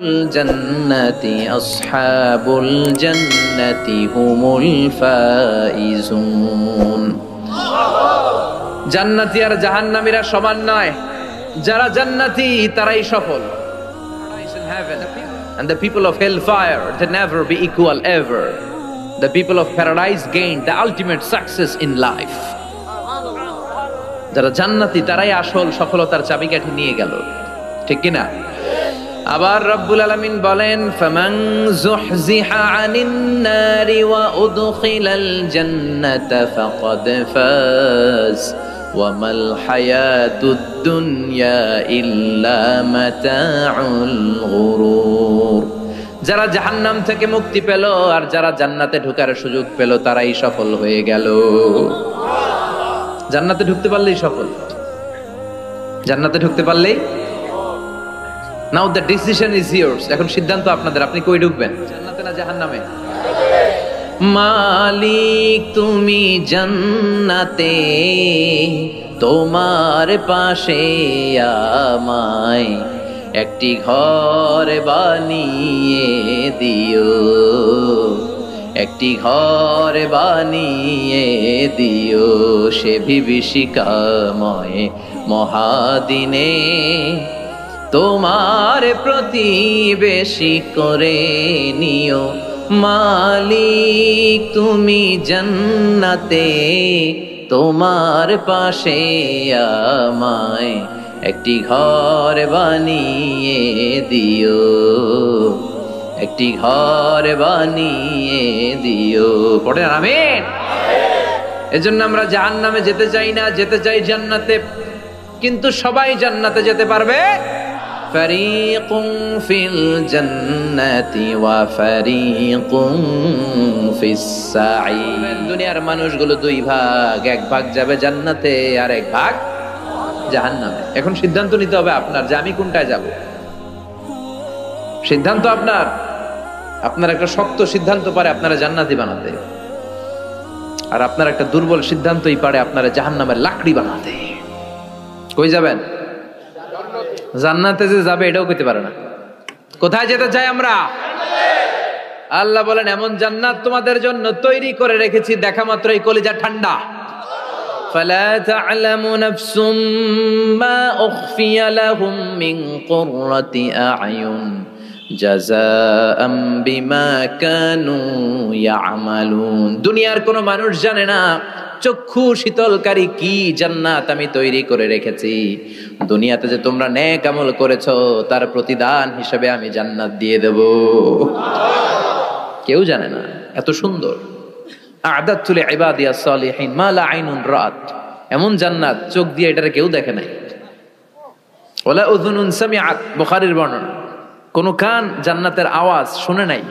জান্নাতি আসহাবুল জান্নাতি হুমুল ফাইজুন। জান্নাতি আর জাহান্নামীরা সমান নয়, যারা জান্নাতি তারাই সফল। And the people of hellfire, they never be equal ever. The people of paradise gain the ultimate success in life. যারা জান্নাতি তারাই আসল সফলতার চাবিকাঠি নিয়ে গেল, ঠিক কি না? আবার রব্বুল আলামিন বলেন, ফামান যুহজিহা আনিন নারি ওয়া উদখিলাল জান্নাতা ফাকাদ ফাজ ওয়া মাল হায়াতুদ দুনিয়া ইল্লা মাতাউল গুরুর। যারা জাহান্নাম থেকে মুক্তি পেল আর যারা জান্নাতে ঢোকার সুযোগ পেল তারাই সফল হয়ে গেল। জান্নাতে ঢুকতে পারলেই সফল, জান্নাতে ঢুকতে পারলেই। নাও দ্য ডিসিশন ইজ ইয়ার্স। এখন সিদ্ধান্ত আপনাদের, আপনি কই ঢুকবেন, জান্নাতে না জাহান্নামে? মালিক তুমি জান্নাতে, তোমার পাশে আমায় একটি ঘর বানিয়ে দিও, একটি ঘর বানিয়ে দিও সে বিভীষিকাময় মহাদিনে, তোমার প্রতিবেশী করে নিও। মালিক তুমি জান্নাতে, তোমার পাশে আমায় একটি ঘর বানিয়ে দিও, একটি ঘর বানিয়ে দিও। পড়েন আমিন। এজন্য আমরা জাহান্নামে যেতে চাই না, যেতে চাই জান্নাতে। কিন্তু সবাই জান্নাতে যেতে পারবে? ফারিকুম ফিল জান্নাতি ওয়া ফারিকুম ফিস সাঈর। দুনিয়ার মানুষগুলো দুই ভাগ, এক ভাগ যাবে জান্নাতে আর এক ভাগ জাহান্নামে। এখন সিদ্ধান্ত নিতে হবে আপনার যে আমি কোনটায় যাব। সিদ্ধান্ত আপনার। আপনার একটা শক্ত সিদ্ধান্ত পারে আপনারা জান্নাতি বানাতে, আর আপনার একটা দুর্বল সিদ্ধান্তই পারে আপনারা জাহান্নামের লাকড়ি বানাতে। কই যাবেন? জান্নাতে যে যাবে এটাও কইতে পারে না। কোথায় যেতে চাই আমরা? আল্লাহ বলেন, এমন জান্নাত তোমাদের জন্য তৈরি করে রেখেছি, দেখা মাত্রই কলিজা ঠান্ডা। ফালা তা'লামু নাফসুম মা উখফিয়া লাহুম মিন কুররাতি আ'য়ুন জাযাআম বিমা কানু ইয়া'মালুন। দুনিয়ার কোন মানুষ জানে না চক্ষু শীতলকারী কি জান্নাত আমি তৈরি করে রেখেছি। দুনিয়াতে যে তোমরা নেক আমল করেছো তার প্রতিদান হিসেবে আমি জান্নাত দিয়ে দেব। কেউ জানে না এত সুন্দর। আ'দাতু লিইবাদিয়াস সালিহিন মা লা আইনুন রাআত। এমন জান্নাত চোখ দিয়ে এটারে কেউ দেখে নাই। ওয়ালা উযুনুন সামিআত, বুখারীর বর্ণনা। কোন কান জান্নাতের আওয়াজ শুনে নাই।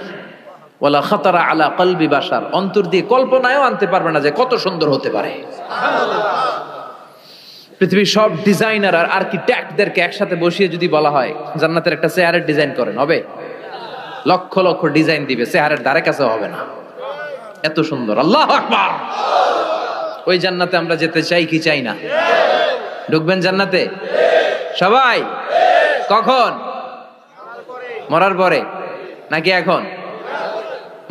ওয়ালা খাতারা আলা কলবি বাশার, অন্তর দিয়ে কল্পনায়ও আনতে পারবে না যে কত সুন্দর হতে পারে। পৃথিবীর সব ডিজাইনার আর আর্কিটেক্টদেরকে একসাথে বসিয়ে যদি বলা হয় জান্নাতের একটা চেয়ারের ডিজাইন করেন, হবে? লক্ষ লক্ষ ডিজাইন দিবে, চেয়ারের ধারে কাছে হবে না, এত সুন্দর। আল্লাহু আকবার। ওই জান্নাতে আমরা যেতে চাই কি চাই না? ঢুকবেন জান্নাতে সবাই? কখন? মরার পরে নাকি এখন?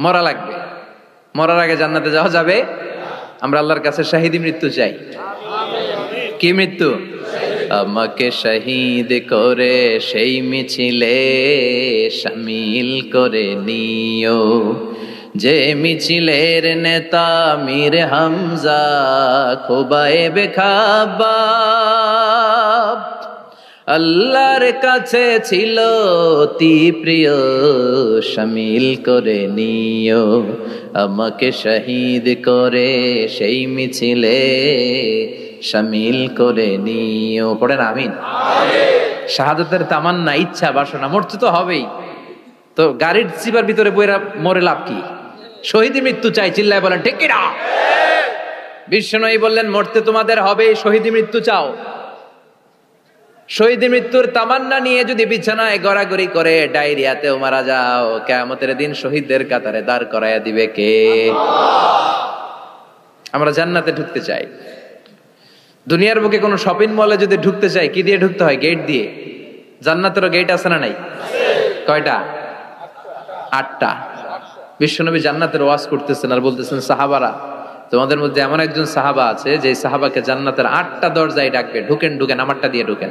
মরা লাগবে। মরার আগে জান্নাতে যাওয়া যাবে? আমরা আল্লাহর কাছে শাহিদি মৃত্যু চাই। কি মৃত্যু? আমাকে শহীদ করে সেই মিছিলে শামিল করে নিও, যে মিছিলের নেতা মীর হামজা খুবাইবে খাব্বাব। আল্লাহর কাছে ছিল অতি প্রিয়, শামিল করে নিও আমাকে শহীদ করে সেই মিছিলে শামিল করে নিও। পড়েন আমিন। শাহাদাতের তামান্না, ইচ্ছা, বাসনা, মরতে তো হবেই। তো গাড়ির চিপার ভিতরে বইরা মরে লাভ কি? শহীদি মৃত্যু চাই, চিল্লায় বলেন ঠিক কিনা? বিশ্বনবী বললেন, মরতে তোমাদের হবে, শহীদি মৃত্যু চাও। শহীদ মৃত্যুর তামান্না নিয়ে যদি বিছানায় গড়াগড়ি করে ডায়রিয়াতেও মারা যাও, কিয়ামতের দিন শহীদদের কাতারে দাঁড় করাইয়া দিবে কে? আমরা জান্নাতে ঢুকতে চাই। দুনিয়ার বুকে কোনো শপিং মলে যদি ঢুকতে চাই কি দিয়ে ঢুকতে হয়? গেট দিয়ে। জান্নাতেরও গেট আছে না নাই? কয়টা? 8টা। বিশ্বনবী জান্নাতের ওয়াজ করতেছেন আর বলতেছেন, সাহাবারা, তোমাদের মধ্যে এমন একজন সাহাবা আছে যে সাহাবাকে জান্নাতের 8টা দরজায় ডাকবে, ঢুকেন ঢুকেন, আমারটা দিয়ে ঢুকেন।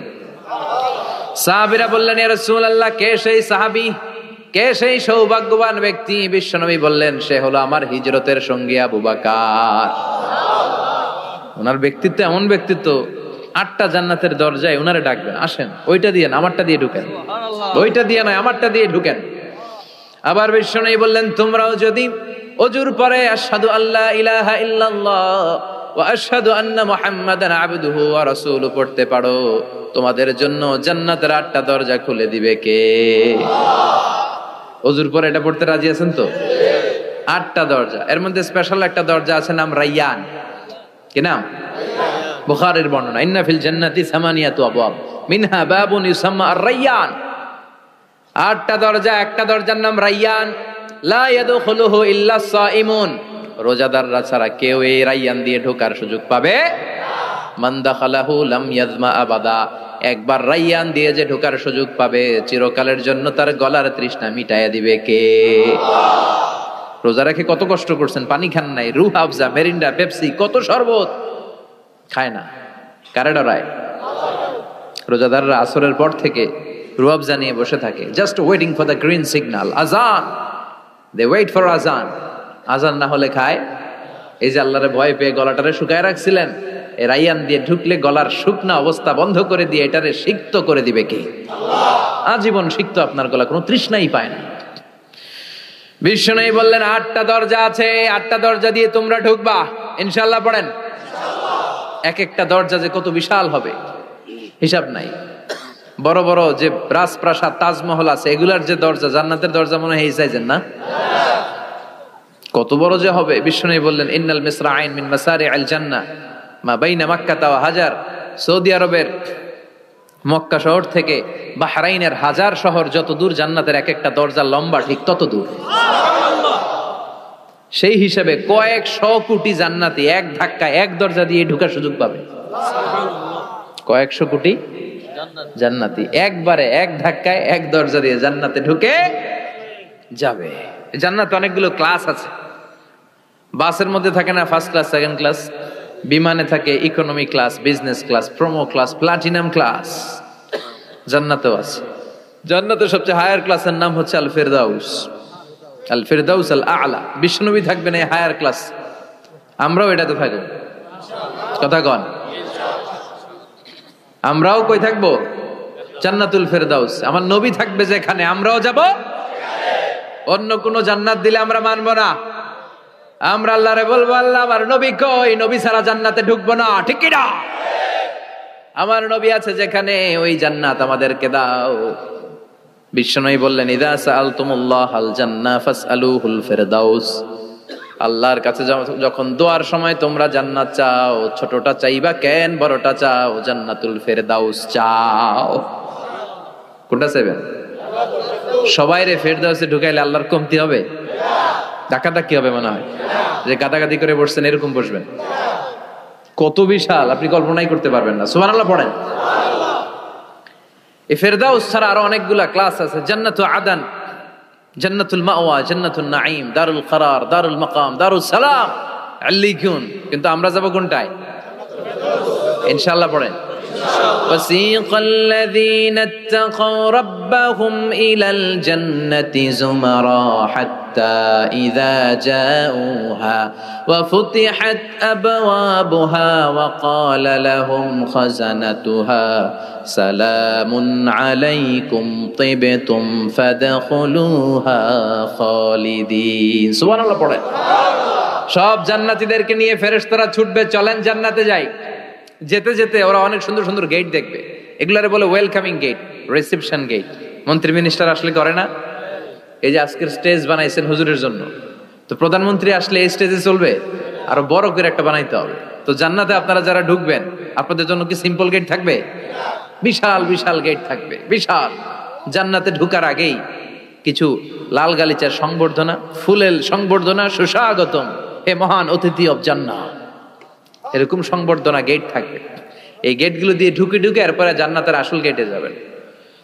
সাহাবীরা বললেন, ইয়া রাসূলুল্লাহ, কে সেই সাহাবী, কে সেই সৌভাগ্যবান ব্যক্তি? বিশ্বনবী বললেন, সে হলো আমার হিজরতের সঙ্গী আবু বকর। ওনার ব্যক্তিত্ব এমন ব্যক্তিত্ব, 8টা জান্নাতের দরজায় ওনারে ডাকবেন, আসেন, ওইটা দিয়ে না, আমারটা দিয়ে ঢুকেন। ওইটা দিয়ে নয়, আমারটা দিয়ে ঢুকেন। আবার বিশ্বনবী বললেন, তোমরাও যদি ওযুর পরে আশহাদু আল্লা ইলাহা ইল্লাল্লাহ ওয়া আশহাদু আন্না মুহাম্মাদান আবদুহু ওয়া রাসূলুহু পড়তে পারো, তোমাদের জন্য জান্নাতের 8টা দরজা খুলে দিবে কে? ওযুর পরে এটা পড়তে রাজি আছেন তো? 8টা দরজা, এর মধ্যে স্পেশাল একটা দরজা আছে, নাম রায়্যান। কি নাম? বুখারীর বর্ণনা, ইন্না ফিল জান্নাতি সামানিয়াতু আবওয়াব মিনহা বাবুন ইউসাম্মা আর-রায়্যান। 8টা দরজা, একটা দরজার নাম রায়্যান। লা ইয়াদখুলুহু ইল্লা সাইমুন, রোজাদাররা ছাড়া কেউ এই রায়্যান দিয়ে ঢোকার সুযোগ পাবে না। মান দাখালাহু লাম ইয়াজমা আবাদা, একবার রায়্যান দিয়ে যে ঢোকার সুযোগ পাবে, চিরকালের জন্য তার গলার তৃষ্ণা মিটাইয়া দিবে কে? রোজা রেখে কত কষ্ট করছেন, পানি খান নাই, রুহ আফজা, মেরিন্ডা, পেপসি, কত শরবত খায় না, কারে ডরায়? রোজাদাররা আসরের পর থেকে রুহ আফজা নিয়ে বসে থাকে, just waiting for the green signal, আজান। দে ওয়েট ফর আজান। আজান না হলে খায়। এই যে আল্লাহরে ভয় পেয়ে গলাটারে শুকায় রাখছিলেন, এই রায়্যান দিয়ে ঢুকলে গলার শুকনা অবস্থা বন্ধ করে দিয়ে এটারে সিক্ত করে দিবে কে? আল্লাহ। আজীবন সিক্ত আপনার গলা, কোনো তৃষ্ণাই পায় না। বিশ্বনবী বললেন, 8টা দরজা আছে, 8টা দরজা দিয়ে তোমরা ঢুকবা, ইনশাআল্লাহ পড়েন। এক একটা দরজা যে কত বিশাল হবে হিসাব নাই। বড় বড় যে রাজপ্রাসাদ, তাজমহল আছে, এগুলার যে দরজা, জান্নাতের দরজা মনে হয় এই সাইজের না, কত বড় যে হবে। বিশ্বনবী বললেন, ইন্নাল মিসরাইন মিন মাসারিআল জান্নাহ মা বাইনা মাক্কাহ ওয়া হাজার। সৌদি আরবের মক্কা শহর থেকে বাহরাইনের হাজার শহর যত দূর, জান্নাতের এক একটা দরজা লম্বা ঠিক তত দূর। সেই হিসাবে কয়েকশো কোটি জান্নাতি এক ধাক্কায় এক দরজা দিয়ে ঢোকার সুযোগ পাবে। কয়েকশো কোটি জান্নাতি একবারে এক ধাক্কায় এক দরজা দিয়ে জান্নাতে ঢুকে যাবে। জান্নাতে অনেকগুলো ক্লাস আছে। বাসের মধ্যে থাকে না ফার্স্ট ক্লাস, সেকেন্ড ক্লাস, বিমানে থাকে economy class, business class, promo class, platinum class. জান্নাতেও আছে। জান্নাতের সবচেয়ে হায়ার ক্লাসের নাম হচ্ছে আল ফিরদাউস, আল ফিরদাউস আল আ'লা। বিশ্বনবী থাকবেন এই হায়ার ক্লাস, আমরাও এটাতে থাকবো। কথা কন, আমরাও কই থাকবো? জান্নাতুল ফিরদাউস। আমার নবী থাকবে যেখানে, আমরাও যাব। অন্য কোন জান্নাত দিলে আমরা মানবো না। আমরা আল্লাহরে বলবো, আল্লাহ আমার নবী কই? নবী ছাড়া জান্নাতে ঢুকবো না, ঠিক কি না? আমার নবী আছে যেখানে, ওই জান্নাত আমাদেরকে দাও। বিশ্বনবী বললেন, ইযা সাআলতুমুল্লাহাল জান্নাহ ফাসআলুহুল ফিরদাউস। আল্লাহর কাছে যখন দোয়ার সময় তোমরা জান্নাত চাও, ছোটটা চাইবা কেন, বড়টা চাও, জান্নাতুল ফিরদাউস চাও। কোনটা চাইবেন? সবাই রে ফিরদাউসে ঢুকাইলে আল্লাহর কমতি হবে? ডাকাডাকি হবে মনে হয়, যে গাদাগাদি করে বসছেন এরকম বসবেন। কত বিশাল, আপনি কল্পনাই করতে পারবেন না। সুবহানাল্লাহ পড়েন। এই ফিরদাউস ছাড়া আরো অনেকগুলা ক্লাস আছে। জান্নাতুল আদন, জান্নাতুল মাওয়া, জান্নাতুল নাঈম, দারুল করার, দারুল মাকাম, দারুস সালাম, আল্লিকুন। কিন্তু আমরা যাব কোনটায়? ইনশাআল্লাহ পড়েন। وسيق الذين اتقوا ربهم إلى الجنة زمرا حتى إذا جاءوها وفتحت أبوابها وقال لهم خزنتها سلام عليكم طبتم فادخلوها خالدين। সুবহান আল্লাহ পড়েন। সব জান্নাতীদেরকে নিয়ে ফেরেশতারা ছুটবে, চলেন জান্নাতে যাই। যেতে যেতে ওরা অনেক সুন্দর সুন্দর গেট দেখবে। এগুলারে বলে ওয়েলকামিং গেট, রিসেপশন গেট। মন্ত্রী মিনিস্টার আসলে করে না? এই যে আজকের স্টেজ বানাইছেন হুজুরের জন্য, তো প্রধানমন্ত্রী আসলে এই স্টেজে চলবে, আরো বড় করে একটা বানাইতে হবে। তো জান্নাতে আপনারা যারা ঢুকবেন, আপনাদের জন্য কি সিম্পল গেট থাকবে? বিশাল বিশাল গেট থাকবে, বিশাল। জান্নাতে ঢুকার আগেই কিছু লাল গালিচার সংবর্ধনা, ফুলের সংবর্ধনা, সুস্বাগতম হে মহান অতিথি অব জান্নাত, এরকম সংবর্ধনা গেট থাকবে। এই গেটগুলো দিয়ে ঢুকে ঢুকে এরপরে জান্নাতের আসল গেটে যাবেন।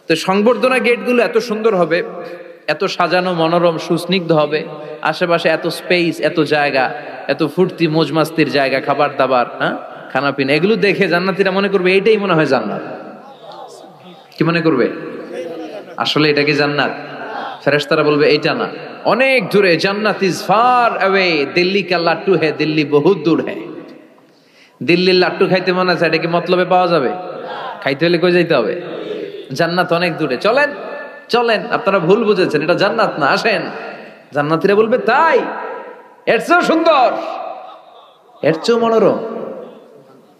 তো সংবর্ধনা গেটগুলো এত সুন্দর হবে, এত সাজানো মনোরম সুস্নিগ্ধ হবে, আশেপাশে এত স্পেস, এত জায়গা, এত ফুর্তি মজমাস্তির জায়গা, খাবার দাবার, হ্যাঁ, খানা পিনা, এগুলো দেখে জান্নাতীরা মনে করবে এইটাই মনে হয় জান্নাত। কি মনে করবে? আসলে এটা কি জান্নাত? ফেরেশতারা বলবে এইটা না, অনেক দূরে, জান্নাত ইজ ফার অ্যাওয়ে, দিল্লি কা লাট্টু হ্যায়, দিল্লি বহুত দূর হ্যায়। দিল্লির লাট্টু খাইতে মনে আছে, এটা কি মতলবে পাওয়া যাবে? খাইতে হলে কই যাইতে হবে? জান্নাত অনেক দূরে, চলেন চলেন, আপনারা ভুল বুঝেছেন, এটা জান্নাত না, আসেন। জান্নাতীরা বলবে তাই? এর চেয়েও সুন্দর, এর চেয়েও মনোরম,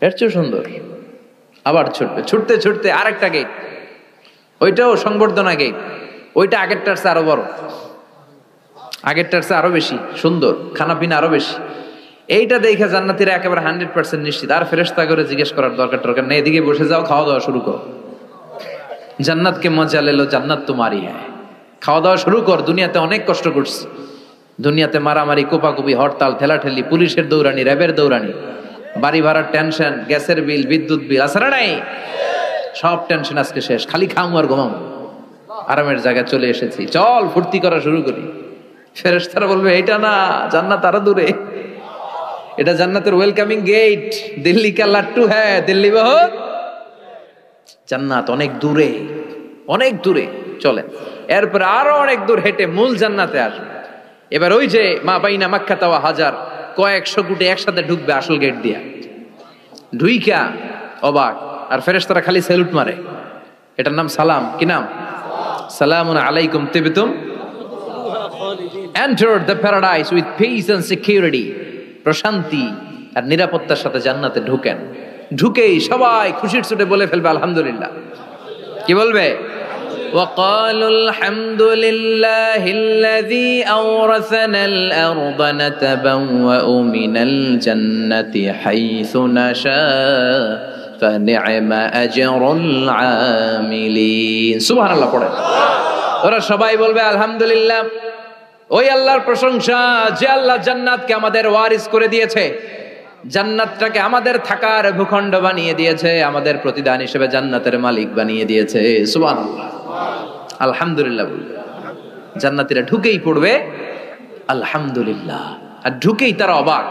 এর চেয়েও সুন্দর। আবার ছুটবে, ছুটতে ছুটতে আরেকটা গেট, ওইটাও সংবর্ধনা গেট, ওইটা আগেরটার চেয়ে আরো বড়, আগেরটার চেয়ে আরো বেশি সুন্দর, খানা পিনা আরো বেশি। এইটা দেখে জান্নাতীরা একেবারে 100% নিশ্চিত, আর ফেরেশতা করে জিজ্ঞেস করার দরকার নেই, এদিকে বসে যাও, খাওয়া দাওয়া শুরু করো। জান্নাত কে মজা লেলো, জান্নাত তোমারই হ্যায়, খাওয়া দাওয়া শুরু কর। দুনিয়াতে অনেক কষ্ট করছি, দুনিয়াতে মারামারি, কোপাকুপি, হরতাল, ঠেলাঠেলি, পুলিশের দৌড়ানি, র্যাবের দৌড়ানি, বাড়ি ভাড়ার টেনশন, গ্যাসের বিল, বিদ্যুৎ বিল, আছে না নাই? সব টেনশন আজকে শেষ, খালি খামু আর ঘুমামু, আরামের জায়গায় চলে এসেছি, চল ফুর্তি করা শুরু করি। ফেরেশতারা বলবে এটা না, জান্নাত আরো দূরে, এটা জান্নাতের ওয়েলকামিং গেট, দিল্লি কা লাট্টু হ্যায়, দিল্লি বহুত, জান্নাত অনেক দূরে, অনেক দূরে, চলেন। এরপর আরো অনেক দূর হেঁটে মূল জান্নাতে আসবে। এবার ওই যে মা বাইনা মাক্কা তাওয়া হাজার, কয়েকশো কোটি একসাথে ঢুকবে আসল গেট দিয়া, ঢুইকা অবাক, আর ফেরেশতারা খালি স্যালুট মারে। এটার নাম সালাম। কি নাম? সালামুন আলাইকুম তিবতুম, enter the paradise with peace and security, প্রশান্তি আর নিরাপত্তার সাথে জান্নাতে ঢুকেন। ঢুকেই সবাই খুশির চোটে বলে ফেলবে আলহামদুলিল্লাহ। কি বলবে? وقالوا الحمد لله الذي أورثنا الأرض نتبوأ من الجنة حيث نشاء فنعم أجر العاملين। সুবহান আল্লাহ পড়ে ওরা সবাই বলবে আলহামদুলিল্লাহ, ওই আল্লাহর প্রশংসা যে আল্লাহ জান্নাতকে আমাদের ওয়ারিস করে দিয়েছে, জান্নাতটাকে আমাদের থাকার ভূখণ্ড বানিয়ে দিয়েছে, আমাদের প্রতিদান হিসেবে জান্নাতের মালিক বানিয়ে দিয়েছে। সুবহানাল্লাহ, আলহামদুলিল্লাহ বলবে। জান্নাতীরা ঢুকেই পড়বে আলহামদুলিল্লাহ, আর ঢুকেই তারা অবাক,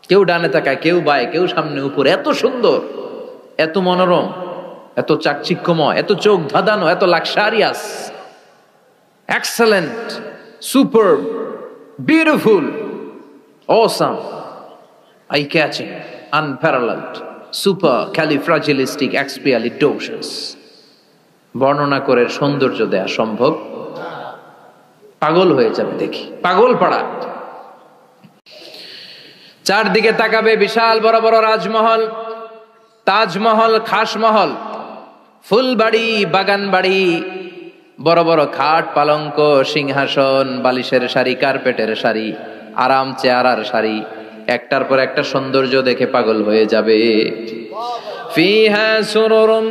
কেউ ডানে তাকায়, কেউ বায়ে, কেউ সামনে উপরে, এত সুন্দর, এত মনোরম, এত চাকচিক্যময়, এত চোখ ধাঁধানো, এত luxurious, excellent, super, beautiful, awesome, eye-catching, unparalleled, supercalifragilisticexpialidocious। বর্ণনা করে সৌন্দর্য দেয়া সম্ভব? পাগল হয়ে যাবে দেখি, পাগল পাড়া। চারদিকে তাকাবে, বিশাল বড় বড় রাজমহল, তাজমহল, খাসমহল, ফুলবাড়ি, বাগান বাড়ি, বড় বড় খাট, পালঙ্ক, সিংহাসন, বালিশের সারি, কার্পেটের সারি, আরাম চেয়ারার সারি, একটার পর একটা সৌন্দর্য দেখে পাগল হয়ে যাবে। ফিহা সুরুরুম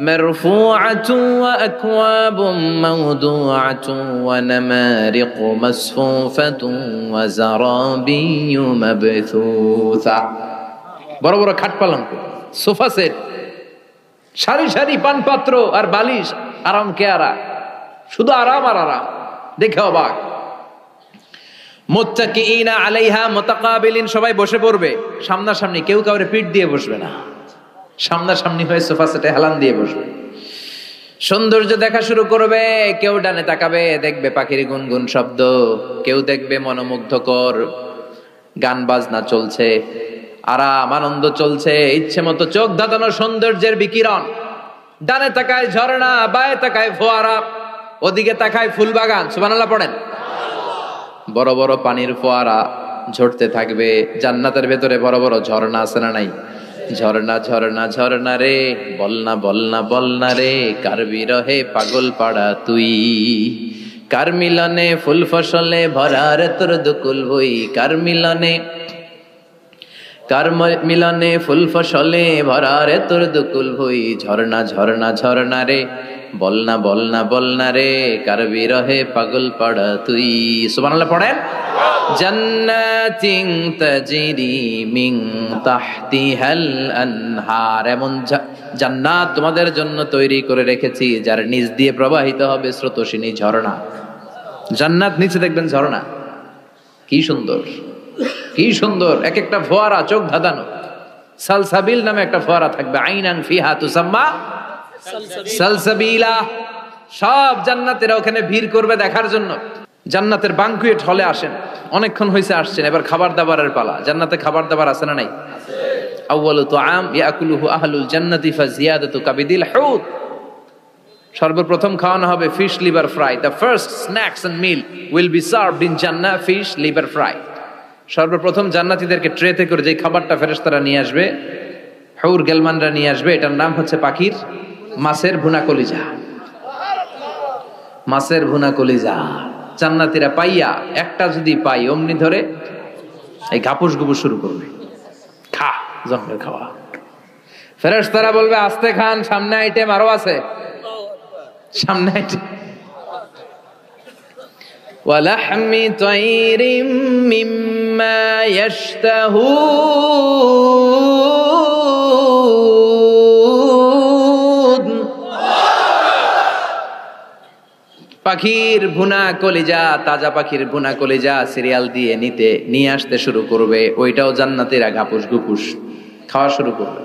মারফুআতুন ওয়া আকওয়াবুম মাওদুআতুন ওয়া নামারিকু মাসফুফাতুন ওয়া যারাবিয়্যু মাবথুসা। বড় বড় খাট পালঙ্ক, সোফা সেট, সারি সারি পানপাত্র আর বালিশ, আরাম কেয়ারা, শুধু আরাম আর আরাম, দেখে অবাক। মুত্তাকিইনা আলাইহা মুতাকাবিলিন, সবাই বসে পড়বে সামনাসামনি, কেউ কাউরে পিঠ দিয়ে বসবে না, সামনাসামনি হয়ে সোফা সেটে হেলান দিয়ে বসবে। সৌন্দর্য দেখা শুরু করবে, কেউ ডানে তাকাবে, দেখবে পাখির গুনগুন শব্দ, কেউ দেখবে মনোমুগ্ধকর গান বাজনা চলছে, আরাম আনন্দ চলছে, ইচ্ছে মতো চোখ ধাঁধানো সৌন্দর্যের বিকিরণ। ডানে তাকায় ঝর্ণা, বায়ে তাকায় ফোয়ারা, ওদিকে তাকায় ফুলবাগান। সুবহানাল্লাহ পড়েন। বড় বড় পানির ফোয়ারা ঝরতে থাকবে। জান্নাতের ভেতরে বড় বড় ঝর্ণা আছে না নাই? ঝর্ণা ঝর্ণা ঝর্ণা রে, বলনা বলনা বলনা রে, কার বিরহে পাগল পাড়া তুই, কার মিলনে ফুল ফসলে ভরা রে তোর দুকুল বই, কার মিলনে ফুল ফসলে ভরা রে তোর দুকুল বই। ঝর্ণা ঝর্ণা ঝর্ণা রে, বলনা বলনা বলনা রে কার বিরহে পাগল পাড়া তুই। সুবহানাল্লাহ পড়েন। জান্নাতিন তাজরি মিন তাহতিহাল আনহার, এমন জান্নাত তোমাদের জন্য তৈরি করে রেখেছি যার নিচ দিয়ে প্রবাহিত হবে স্রোতস্বিনী ঝর্ণা। জান্নাত নিচে দেখবেন ঝর্ণা, কি সুন্দর কি সুন্দর, এক একটা ফোয়ারা চোখ ধাঁধানো। সালসাবিল নামে একটা ফোয়ারা থাকবে, আইনান ফিহা তুসাম্মা সালসাবিলা। সব জান্নাতীরা ওখানে ভিড় করবে দেখার জন্য। জান্নাতের বানকুয়েট হলে আসেন, অনেকক্ষণ হয়েছে আসছেন, এবার খাবার দাবারের পালা। জান্নাতে খাবার দাবার আছে না নাই? আউয়ালু তুআম ইয়াকুলুহু আহলুল জান্নাতি ফাজিয়াদাতু কাবিদিল হুত। সর্বপ্রথম খাওয়ানো হবে fish liver fry. The first snacks and meal will be served in জান্নাহ, ফিশ লিভার ফ্রাই। সর্বপ্রথম জান্নাতীদেরকে ট্রেতে করে যে খাবারটা ফেরেশতারা নিয়ে আসবে, হুর গেলমানরা নিয়ে আসবে, এটার নাম হচ্ছে পাখির মাছের ভুনা কলিজা। মাছের ভুনা কলিজা জান্নাতীরা পাইয়া একটা যদি পাই অমনি ধরে এই ঘাপুস গুপুস শুরু করবে, খা জন্মের খাওয়া। ফেরেশতারা বলবে আস্তে খান, সামনে আইটেম আরো আছে, সামনে আইটেম। ওয়ালাহমি তাইরিম মিম্মা ইয়াশতাহুন, পাখির ভুনা কলিজা, তাজা পাখির ভুনা কলিজা সিরিয়াল দিয়ে নিয়ে আসতে শুরু করবে। ওইটাও জান্নাতীরা ঘাপুস গুপুস খাওয়া শুরু করবে।